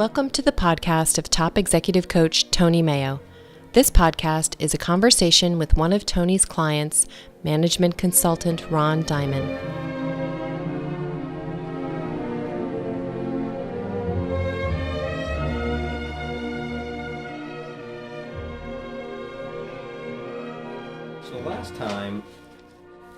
Welcome to the podcast of top executive coach Tony Mayo. This podcast is a conversation with one of Tony's clients, management consultant Ron Diamond. So last time,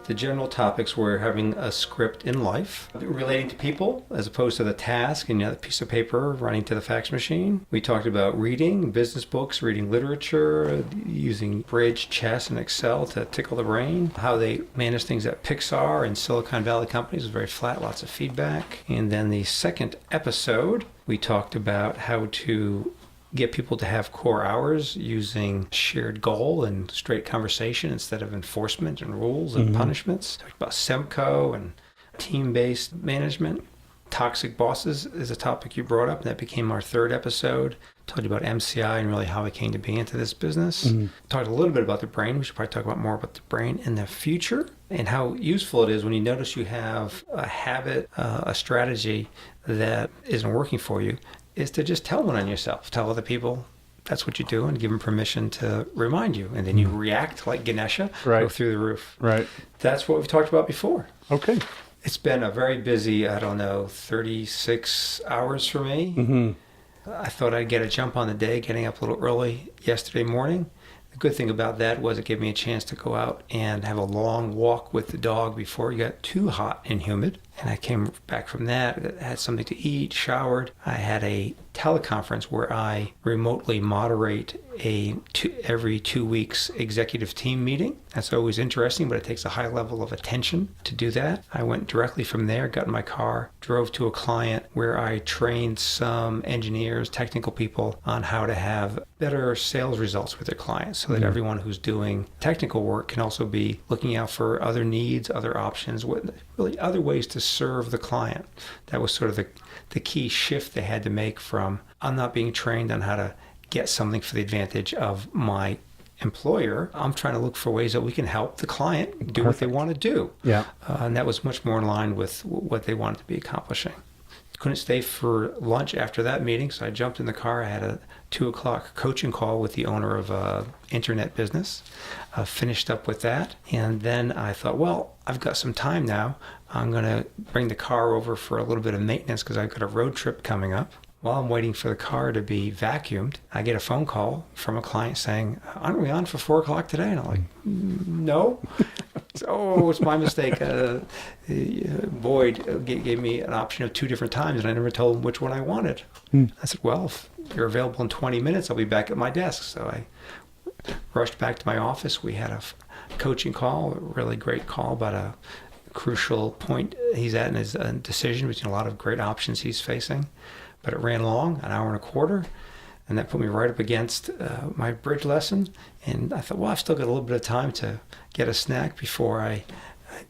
the general topics were having a script in life, relating to people as opposed to the task and the piece of paper running to the fax machine. We talked about reading business books, reading literature, using bridge, chess, and Excel to tickle the brain, how they manage things at Pixar and Silicon Valley companies was very flat, lots of feedback. And then the second episode, we talked about how to get people to have core hours using shared goal and straight conversation instead of enforcement and rules and punishments. Talked about Semco and team-based management. Toxic bosses is a topic you brought up, and that became our third episode. Told you about MCI and really how I came to be into this business. Talked a little bit about the brain. We should probably talk about more about the brain in the future and how useful it is when you notice you have a habit, a strategy that isn't working for you, is to just tell one on yourself. Tell other people that's what you do and give them permission to remind you. And then you react like Ganesha, go through the roof. Right. That's what we've talked about before. Okay. It's been a very busy, 36 hours for me. I thought I'd get a jump on the day, getting up a little early yesterday morning. The good thing about that was it gave me a chance to go out and have a long walk with the dog before it got too hot and humid. And I came back from that, had something to eat, showered. I had a teleconference where I remotely moderate every 2 weeks executive team meeting. That's always interesting, but it takes a high level of attention to do that. I went directly from there, got in my car, drove to a client where I trained some engineers, technical people on how to have better sales results with their clients so that everyone who's doing technical work can also be looking out for other needs, other options, really other ways to serve the client. That was sort of the key shift they had to make from, I'm not being trained on how to get something for the advantage of my employer. I'm trying to look for ways that we can help the client do what they want to do. Yeah. And that was much more in line with what they wanted to be accomplishing. Couldn't stay for lunch after that meeting, so I jumped in the car. I had a 2:00 coaching call with the owner of an internet business. Finished up with that, and then I thought, well, I've got some time now. I'm going to bring the car over for a little bit of maintenance because I've got a road trip coming up. While I'm waiting for the car to be vacuumed, I get a phone call from a client saying, aren't we on for 4:00 today? And I'm like, no. Oh, it's my mistake. Boyd gave me an option of 2 different times, and I never told him which one I wanted. I said, well, if you're available in 20 minutes, I'll be back at my desk. So I rushed back to my office. We had a coaching call, a really great call about a crucial point he's at in his decision between a lot of great options he's facing. But it ran long, an hour and a quarter, and that put me right up against my bridge lesson. And I thought, well, I've still got a little bit of time to get a snack before I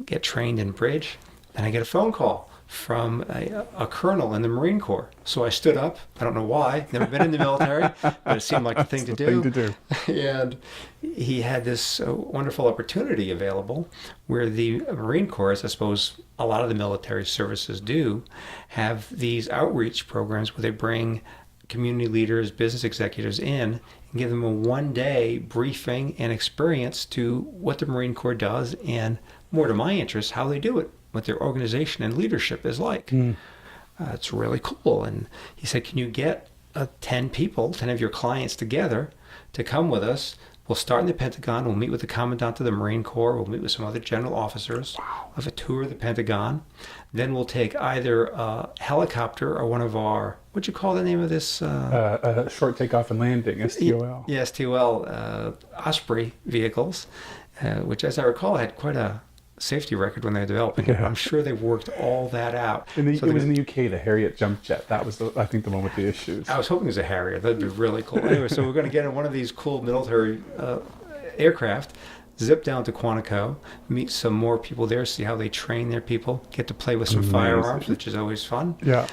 get trained in bridge. And I get a phone call from a colonel in the Marine Corps. So I stood up. I don't know why. Never been in the military, but it seemed like the thing to do. And he had this wonderful opportunity available where the Marine Corps, as I suppose a lot of the military services do, have these outreach programs where they bring community leaders, business executives in and give them a one-day briefing and experience to what the Marine Corps does and, more to my interest, how they do it, what their organization and leadership is like. It's really cool. And he said, can you get 10 of your clients together to come with us? We'll start in the Pentagon. We'll meet with the Commandant of the Marine Corps. We'll meet with some other general officers. We'll have a tour of the Pentagon. Then we'll take either a helicopter or one of our, what'd you call the name of this? Short takeoff and landing, STOL. Yeah, STOL, Osprey vehicles, which, as I recall, had quite a safety record when they were developing it. I'm sure they've worked all that out. It was in the UK, the Harriet jump jet. That was, I think, the one with the issues. I was hoping it was a Harrier. That'd be really cool. Anyway, so we're going to get in one of these cool military aircraft, zip down to Quantico, meet some more people there, see how they train their people, get to play with some firearms, which is always fun. Yeah.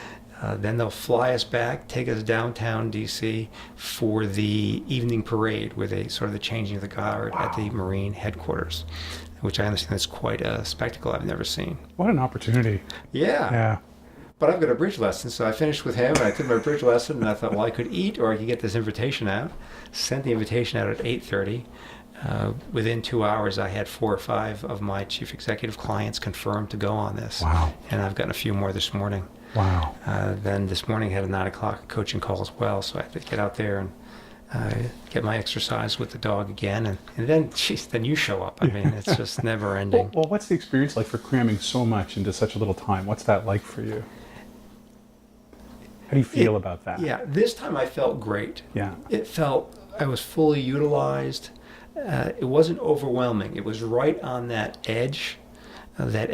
Then they'll fly us back, take us downtown D.C. for the evening parade, where they sort of the changing of the guard at the Marine headquarters, which I understand is quite a spectacle I've never seen. What an opportunity. Yeah. But I've got a bridge lesson, so I finished with him, and I did my bridge lesson, and I thought, well, I could eat, or I could get this invitation out. Sent the invitation out at 8:30. Within 2 hours, I had 4 or 5 of my chief executive clients confirmed to go on this. Wow. And I've gotten a few more this morning. Wow. Then this morning I had a 9 o'clock coaching call as well, so I had to get out there and get my exercise with the dog again, and then, geez, then you show up. I mean, it's just never ending. Well, what's the experience like for cramming so much into such a little time? What's that like for you? How do you feel about that? Yeah, this time I felt great. Yeah. It felt I was fully utilized. It wasn't overwhelming. It was right on that edge that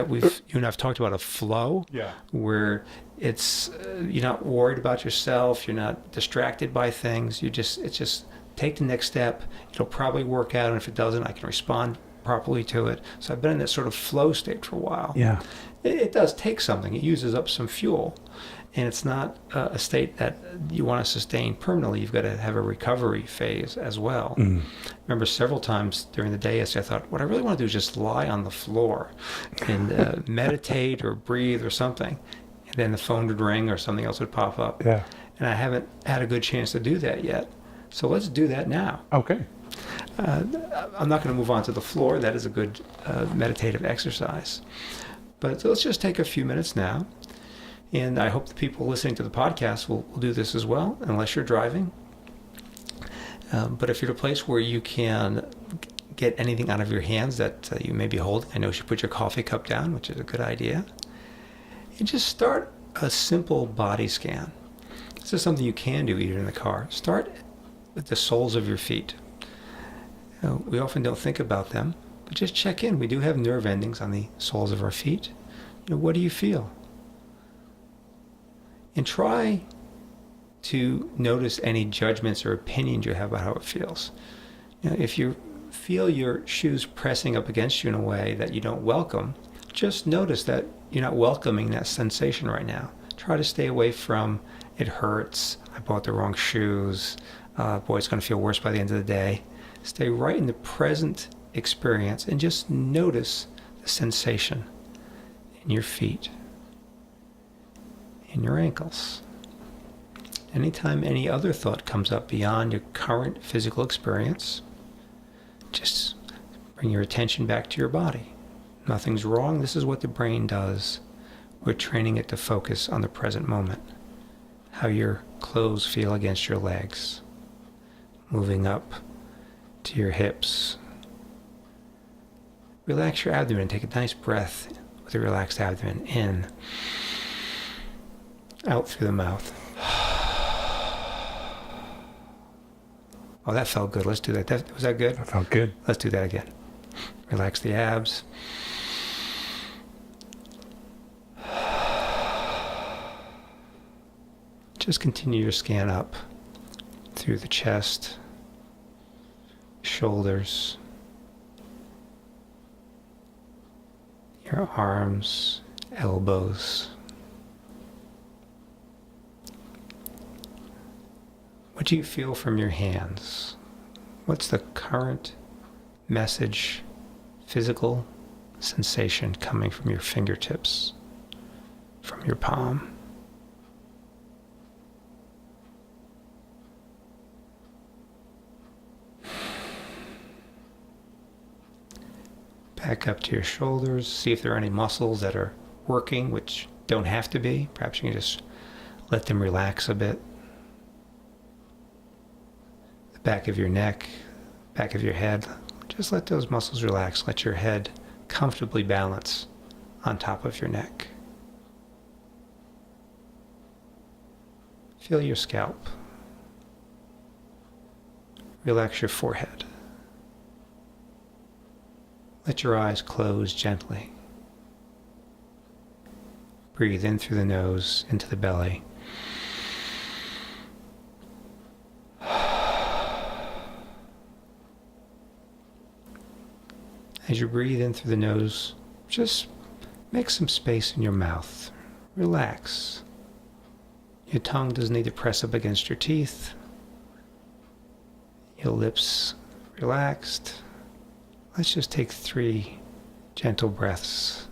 you and I've talked about, a flow. Yeah. Where it's you're not worried about yourself, you're not distracted by things. It's just take the next step. It'll probably work out, and if it doesn't, I can respond properly to it. So I've been in that sort of flow state for a while. Yeah. It does take something. It uses up some fuel. And it's not a state that you want to sustain permanently. You've got to have a recovery phase as well. I remember several times during the day, I thought, what I really want to do is just lie on the floor and meditate or breathe or something. And then the phone would ring or something else would pop up. Yeah. And I haven't had a good chance to do that yet. So let's do that now. Okay. I'm not going to move on to the floor. That is a good meditative exercise. But let's just take a few minutes now. And I hope the people listening to the podcast will do this as well, unless you're driving. But if you're at a place where you can get anything out of your hands that you may be holding, I know you should put your coffee cup down, which is a good idea. And just start a simple body scan. This is something you can do even in the car. Start with the soles of your feet. We often don't think about them, but just check in. We do have nerve endings on the soles of our feet. What do you feel? And try to notice any judgments or opinions you have about how it feels. If you feel your shoes pressing up against you in a way that you don't welcome, just notice that you're not welcoming that sensation right now. Try to stay away from, it hurts, I bought the wrong shoes, boy, it's going to feel worse by the end of the day. Stay right in the present experience and just notice the sensation in your feet, in your ankles. Anytime any other thought comes up beyond your current physical experience, just bring your attention back to your body. Nothing's wrong. This is what the brain does. We're training it to focus on the present moment. How your clothes feel against your legs, moving up to your hips. Relax your abdomen. Take a nice breath with a relaxed abdomen in. Out through the mouth. Oh, that felt good. Let's do that. Was that good? That felt good. Let's do that again. Relax the abs. Just continue your scan up through the chest, shoulders, your arms, elbows. What do you feel from your hands? What's the current message, physical sensation coming from your fingertips, from your palm? Back up to your shoulders. See if there are any muscles that are working, which don't have to be. Perhaps you can just let them relax a bit. The back of your neck, back of your head. Just let those muscles relax. Let your head comfortably balance on top of your neck. Feel your scalp. Relax your forehead. Let your eyes close gently. Breathe in through the nose, into the belly. As you breathe in through the nose, just make some space in your mouth. Relax. Your tongue doesn't need to press up against your teeth. Your lips relaxed. Let's just take 3 gentle breaths.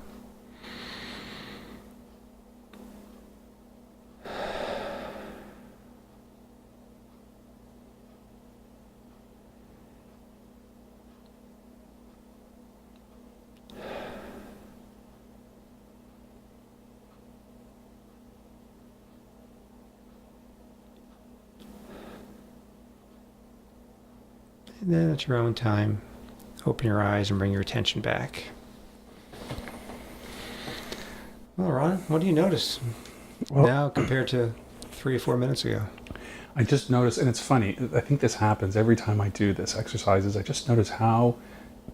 And then at your own time, open your eyes and bring your attention back. Well, Ron, what do you notice now compared to 3 or 4 minutes ago? I just noticed, and it's funny, I think this happens every time I do this exercises, I just notice how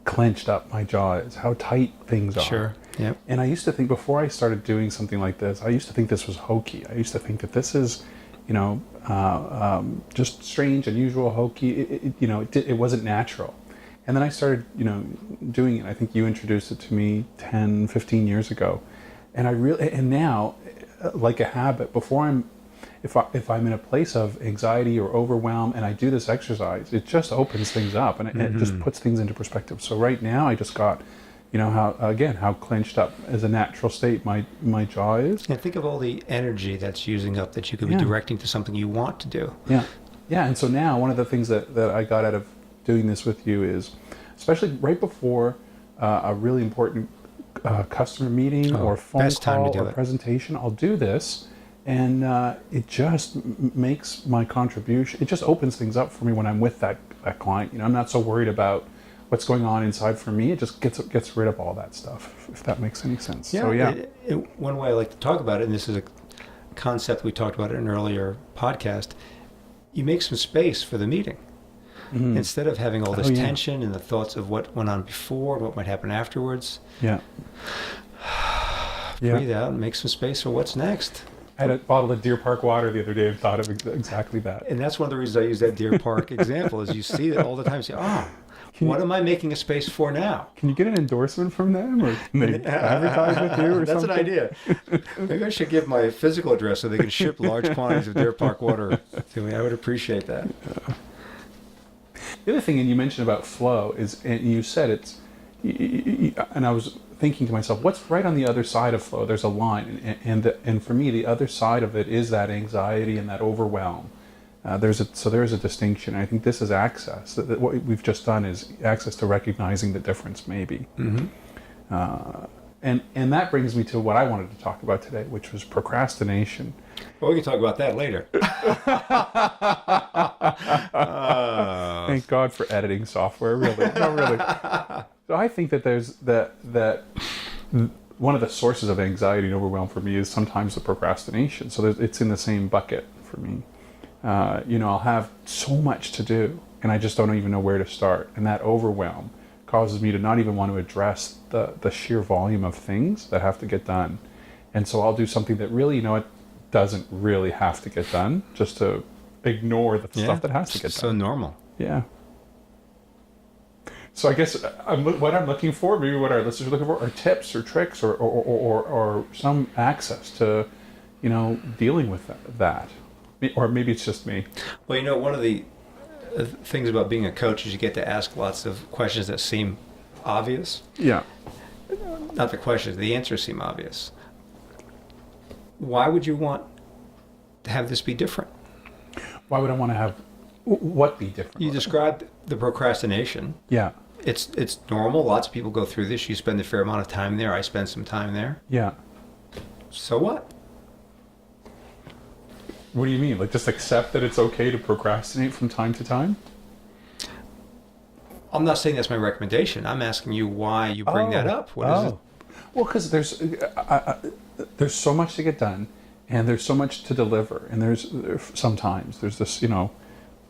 clenched up my jaw is, how tight things are. Sure, yep. And I used to think, before I started doing something like this, I used to think this was hokey. I used to think that this is, just strange, unusual, hokey. It wasn't natural. And then I started, doing it. I think you introduced it to me 10, 15 years ago. And now, like a habit, if I'm in a place of anxiety or overwhelm and I do this exercise, it just opens things up and it just puts things into perspective. So right now I just got, how clenched up as a natural state my jaw is. And think of all the energy that's using up that you could be directing to something you want to do. Yeah. Yeah. And so now one of the things that I got out of doing this with you is, especially right before a really important customer meeting or phone call or presentation, I'll do this. And it just makes my contribution, it just opens things up for me when I'm with that client. I'm not so worried about what's going on inside for me. It just gets rid of all that stuff, if that makes any sense. Yeah, So, one way I like to talk about it, and this is a concept we talked about in an earlier podcast, you make some space for the meeting. Mm-hmm. Instead of having all this tension and the thoughts of what went on before, what might happen afterwards. Yeah. Breathe out and make some space for what's next. I had a bottle of Deer Park water the other day and thought of exactly that. And that's one of the reasons I use that Deer Park example, is you see it all the time. You say, what am I making a space for now? Can you get an endorsement from them, or can they advertise with you or that's something? That's an idea. Maybe I should give my physical address so they can ship large quantities of Deer Park water to me. I would appreciate that. The other thing, and you mentioned about flow, is, and you said and I was thinking to myself, what's right on the other side of flow? There's a line, and for me, the other side of it is that anxiety and that overwhelm. There is a distinction. I think this is access. What we've just done is access to recognizing the difference, maybe. Mm-hmm. And that brings me to what I wanted to talk about today, which was procrastination. Well, we can talk about that later. Thank God for editing software, really. No, really. So I think that there's that one of the sources of anxiety and overwhelm for me is sometimes the procrastination. So it's in the same bucket for me. I'll have so much to do, and I just don't even know where to start. And that overwhelm causes me to not even want to address the sheer volume of things that have to get done. And so I'll do something that really, it doesn't really have to get done, just to ignore the stuff that has to get done. So normal. Yeah. So I guess what I'm looking for, maybe what our listeners are looking for, are tips or tricks or some access to, dealing with that. Or maybe it's just me. Well, one of the things about being a coach is you get to ask lots of questions that seem obvious. Yeah. Not the questions, the answers seem obvious. Why would you want to have this be different? Why would I want to have what be different? You described the procrastination. Yeah. It's normal. Lots of people go through this. You spend a fair amount of time there. I spend some time there. Yeah. So what? What do you mean? Like, just accept that it's okay to procrastinate from time to time? I'm not saying that's my recommendation. I'm asking you why you bring that up. What is it? Well, because there's so much to get done, and there's so much to deliver, and there's this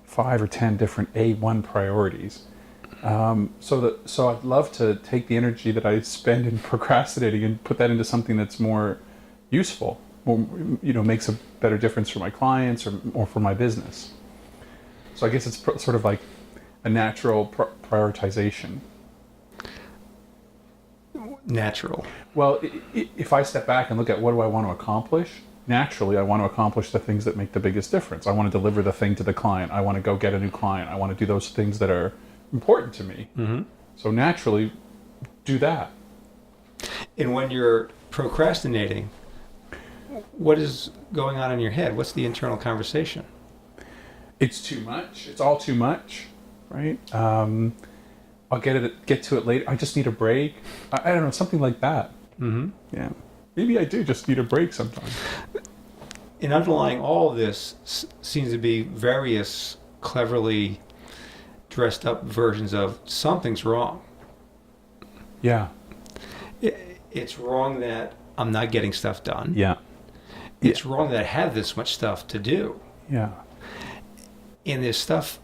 5 or 10 different A1 priorities. So I'd love to take the energy that I spend in procrastinating and put that into something that's more useful, or makes a better difference for my clients or for my business. So I guess it's sort of like a natural prioritization. Natural. Well, if I step back and look at what do I want to accomplish, naturally I want to accomplish the things that make the biggest difference. I want to deliver the thing to the client. I want to go get a new client. I want to do those things that are important to me. Mm-hmm. So naturally, do that. And when you're procrastinating, what is going on in your head? What's the internal conversation? It's too much. It's all too much, right? I'll get to it later. I just need a break. I don't know, something like that. Mm-hmm. Yeah. Maybe I do just need a break sometimes. And underlying all of this seems to be various cleverly dressed up versions of something's wrong. Yeah. It's wrong that I'm not getting stuff done. Yeah. It's wrong that I have this much stuff to do. Yeah. And there's stuff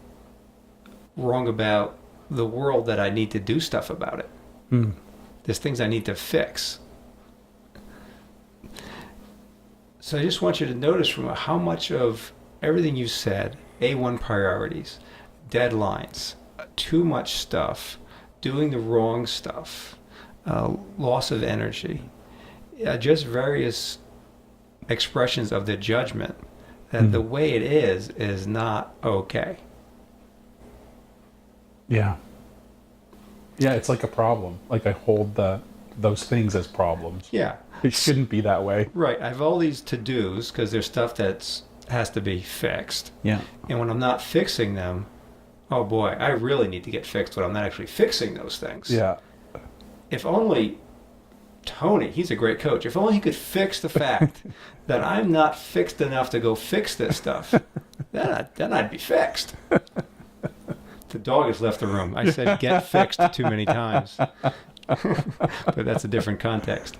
wrong about the world that I need to do stuff about it. There's things I need to fix. So I just want you to notice from how much of everything you said, A1 priorities, deadlines, too much stuff, doing the wrong stuff, loss of energy, just various expressions of the judgment that the way it is not okay. Yeah. Yeah, it's like a problem. Like I hold those things as problems. Yeah. It shouldn't be that way. Right. I have all these to-dos because there's stuff that has to be fixed. Yeah. And when I'm not fixing them, oh boy, I really need to get fixed when I'm not actually fixing those things. Yeah. If only Tony, he's a great coach, if only he could fix the fact that I'm not fixed enough to go fix this stuff, then I'd be fixed. The dog has left the room. I said get fixed too many times. But that's a different context.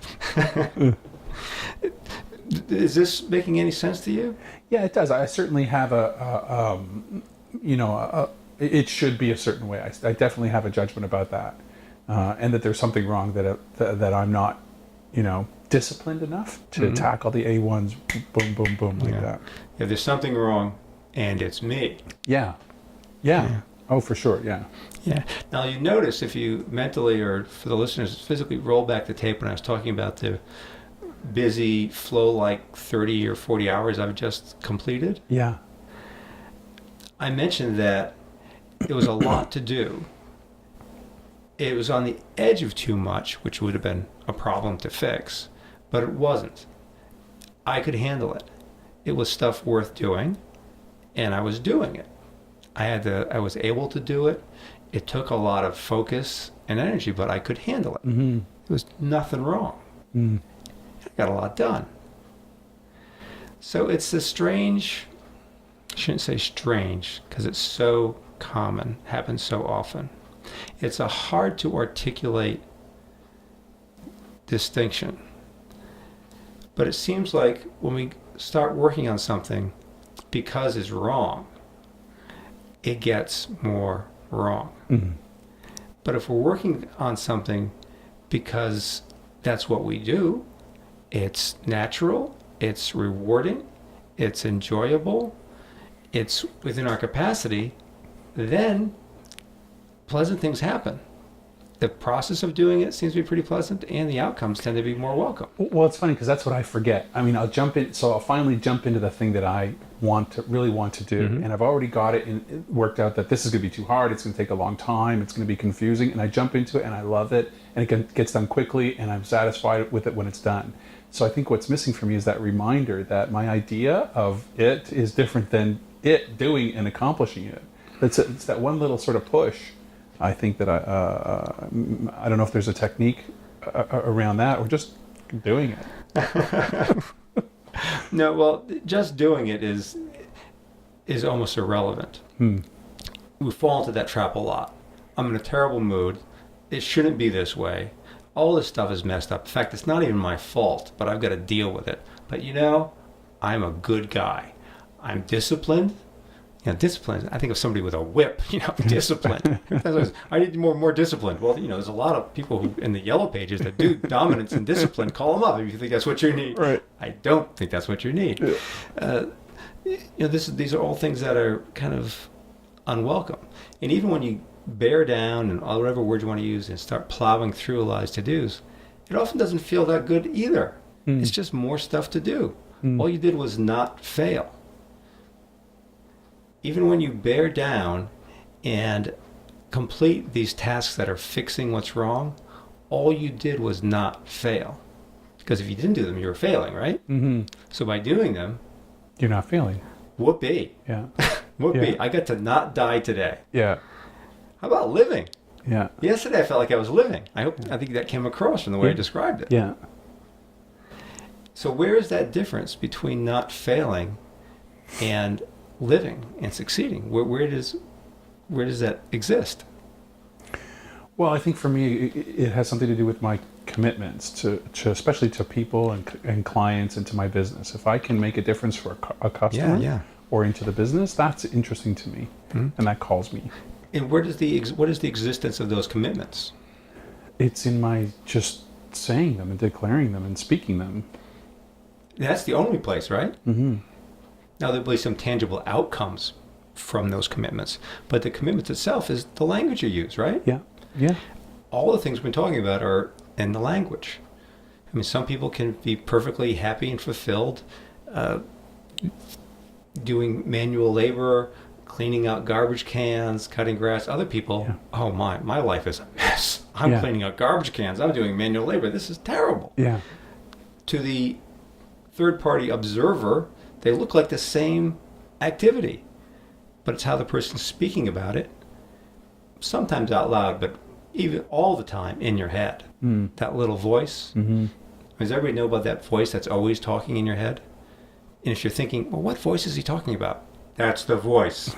Is this making any sense to you? Yeah, it does. I certainly have it should be a certain way. I definitely have a judgment about that. And that there's something wrong that I'm not, disciplined enough to tackle the A1s, boom, boom, boom, like that. Yeah, there's something wrong, and it's me. Yeah. Oh, for sure, yeah. Yeah. Now, you notice if you mentally, or for the listeners, physically roll back the tape when I was talking about the busy flow like 30 or 40 hours I've just completed. Yeah. I mentioned that it was a lot to do. It was on the edge of too much, which would have been a problem to fix, but it wasn't. I could handle it. It was stuff worth doing, and I was doing it. I was able to do it. It took a lot of focus and energy, but I could handle it. There was nothing wrong. I got a lot done. So it's a strange, I shouldn't say strange, because it's so common, happens so often. It's a hard to articulate distinction. But it seems like when we start working on something because it's wrong, it gets more wrong. But if we're working on something because that's what we do, it's natural, it's rewarding, it's enjoyable, it's within our capacity, then pleasant things happen. The process of doing it seems to be pretty pleasant, and the outcomes tend to be more welcome. Well, it's funny because that's what I forget. I mean, I'll finally jump into the thing that I really want to do, and I've already got it worked out that this is going to be too hard, it's going to take a long time, it's going to be confusing, and I jump into it and I love it, and it gets done quickly, and I'm satisfied with it when it's done. So I think what's missing for me is that reminder that my idea of it is different than it doing and accomplishing it. It's that one little sort of push. I think that I don't know if there's a technique around that or just doing it. No, well, just doing it is almost irrelevant. We fall into that trap a lot. I'm in a terrible mood. It shouldn't be this way. All this stuff is messed up. In fact, it's not even my fault, but I've got to deal with it. But I'm a good guy. I'm disciplined. Discipline. I think of somebody with a whip, discipline. I need more discipline. Well, there's a lot of people who in the yellow pages that do dominance and discipline. Call them up if you think that's what you need. Right. I don't think that's what you need. Yeah. These are all things that are kind of unwelcome. And even when you bear down and whatever word you want to use and start plowing through a lot of to-dos, it often doesn't feel that good either. It's just more stuff to do. All you did was not fail. Even when you bear down and complete these tasks that are fixing what's wrong, all you did was not fail. Because if you didn't do them, you were failing, right? So by doing them, you're not failing. Whoopee. Yeah. Whoopee. Yeah. I got to not die today. Yeah. How about living? Yeah. Yesterday I felt like I was living. I think that came across from the way I described it. Yeah. So where is that difference between not failing and living and succeeding? Where does where does that exist? Well, I think for me, it has something to do with my commitments to especially to people and clients and to my business. If I can make a difference for a customer or into the business, that's interesting to me, and that calls me. And what is the existence of those commitments? It's in my just saying them and declaring them and speaking them. That's the only place, right? Mm-hmm. Now, there'll be some tangible outcomes from those commitments, but the commitment itself is the language you use, right? Yeah, yeah. All the things we've been talking about are in the language. I mean, some people can be perfectly happy and fulfilled doing manual labor, cleaning out garbage cans, cutting grass. Other people, oh my life is a mess. I'm cleaning out garbage cans. I'm doing manual labor. This is terrible. Yeah. To the third-party observer, they look like the same activity, but it's how the person's speaking about it, sometimes out loud, but even all the time in your head. That little voice. Does everybody know about that voice that's always talking in your head? And if you're thinking, well, what voice is he talking about? That's the voice.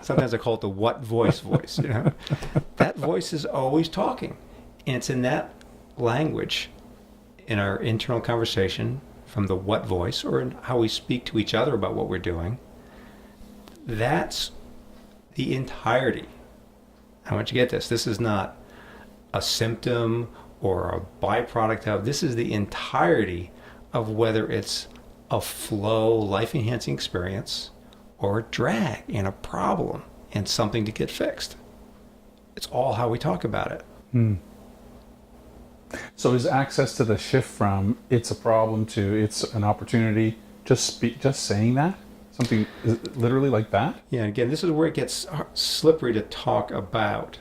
Sometimes I call it the what voice. You know, that voice is always talking, and it's in that language, in our internal conversation, from the what voice, or in how we speak to each other about what we're doing. That's the entirety. I want you to get this. This is not a symptom or a byproduct of. This is the entirety of whether it's a flow, life-enhancing experience, or a drag and a problem and something to get fixed. It's all how we talk about it. So is access to the shift from it's a problem to it's an opportunity, just saying that? Something literally like that? Yeah, again, this is where it gets slippery to talk about,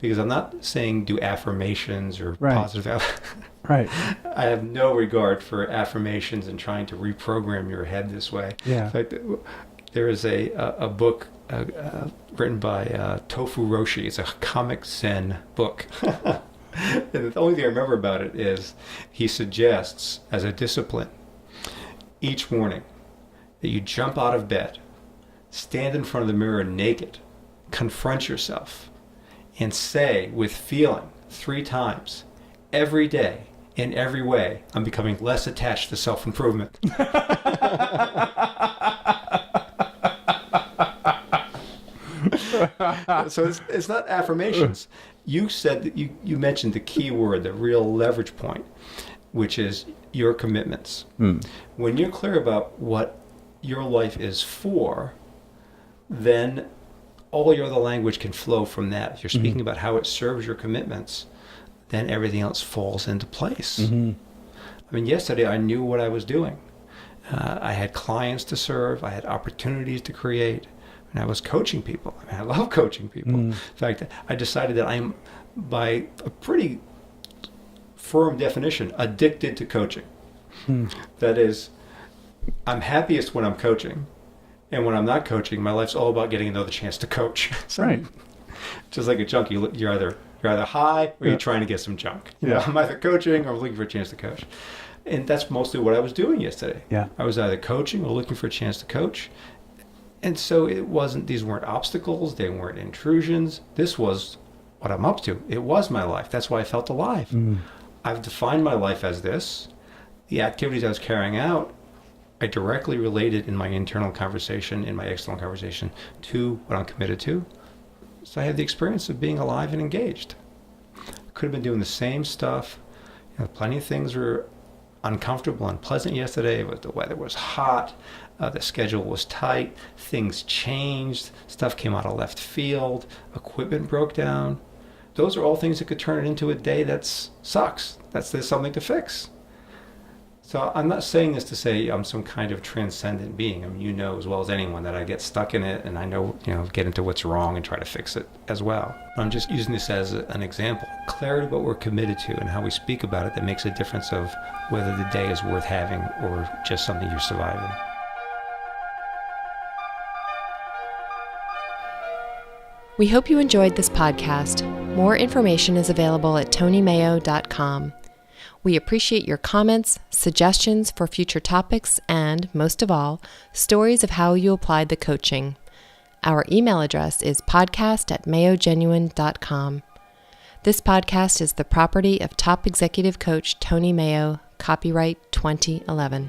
because I'm not saying do affirmations or positive. Right. I have no regard for affirmations and trying to reprogram your head this way. Yeah. In fact, there is a book written by Tofu Roshi. It's a comic Zen book. And the only thing I remember about it is he suggests, as a discipline, each morning that you jump out of bed, stand in front of the mirror naked, confront yourself, and say with feeling 3 times, every day, in every way, I'm becoming less attached to self-improvement. So it's not affirmations. You said that you mentioned the key word, the real leverage point, which is your commitments. When you're clear about what your life is for, then all your other language can flow from that. If you're speaking about how it serves your commitments, then everything else falls into place. I mean, yesterday I knew what I was doing. I had clients to serve. I had opportunities to create. And I was coaching people. I mean, I love coaching people. In fact, I decided that I'm, by a pretty firm definition, addicted to coaching. That is, I'm happiest when I'm coaching. And when I'm not coaching, my life's all about getting another chance to coach. So, just like a junkie, you're either high or you're trying to get some junk. You know, I'm either coaching or looking for a chance to coach. And that's mostly what I was doing yesterday. I was either coaching or looking for a chance to coach. And so these weren't obstacles, they weren't intrusions. This was what I'm up to. It was my life. That's why I felt alive. I've defined my life as this. The activities I was carrying out, I directly related in my internal conversation, in my external conversation, to what I'm committed to. So I had the experience of being alive and engaged. Could have been doing the same stuff. You know, plenty of things were uncomfortable and unpleasant yesterday, but the weather was hot. The schedule was tight. Things changed. Stuff came out of left field. Equipment broke down. Those are all things that could turn it into a day that sucks. There's something to fix. So I'm not saying this to say I'm some kind of transcendent being. I mean, you know as well as anyone that I get stuck in it, and I know, get into what's wrong and try to fix it as well. I'm just using this as an example. Clarity of what we're committed to and how we speak about it that makes a difference of whether the day is worth having or just something you're surviving. We hope you enjoyed this podcast. More information is available at tonymayo.com. We appreciate your comments, suggestions for future topics, and, most of all, stories of how you applied the coaching. Our email address is podcast@mayogenuine.com. This podcast is the property of top executive coach Tony Mayo, copyright 2011.